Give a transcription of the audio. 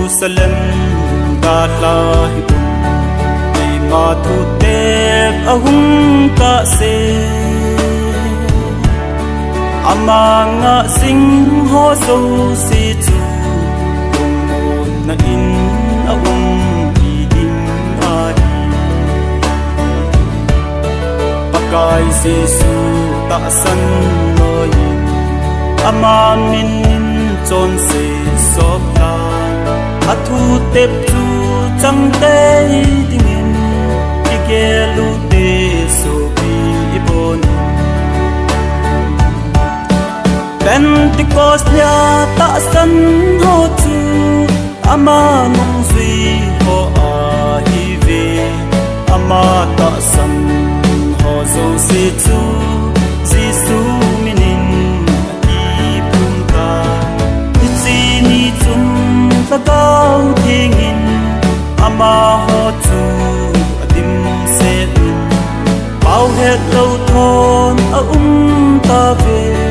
Jerusalem Galahi Di matutep ahum ka se Amanga singho so si chu Tungod na in ahum iding adi Pakay sisu taasan loyin Amamin chon se sopla Athu tep chu chang te dingin Igelu te so bi ibon Pentecost nya ta san ho chu Ama nong zui ho a hi ve Ama ta san ho zo se chu Jisu minin Tagaw tingin ama ho chu adim se Pau het lo thon a ta ve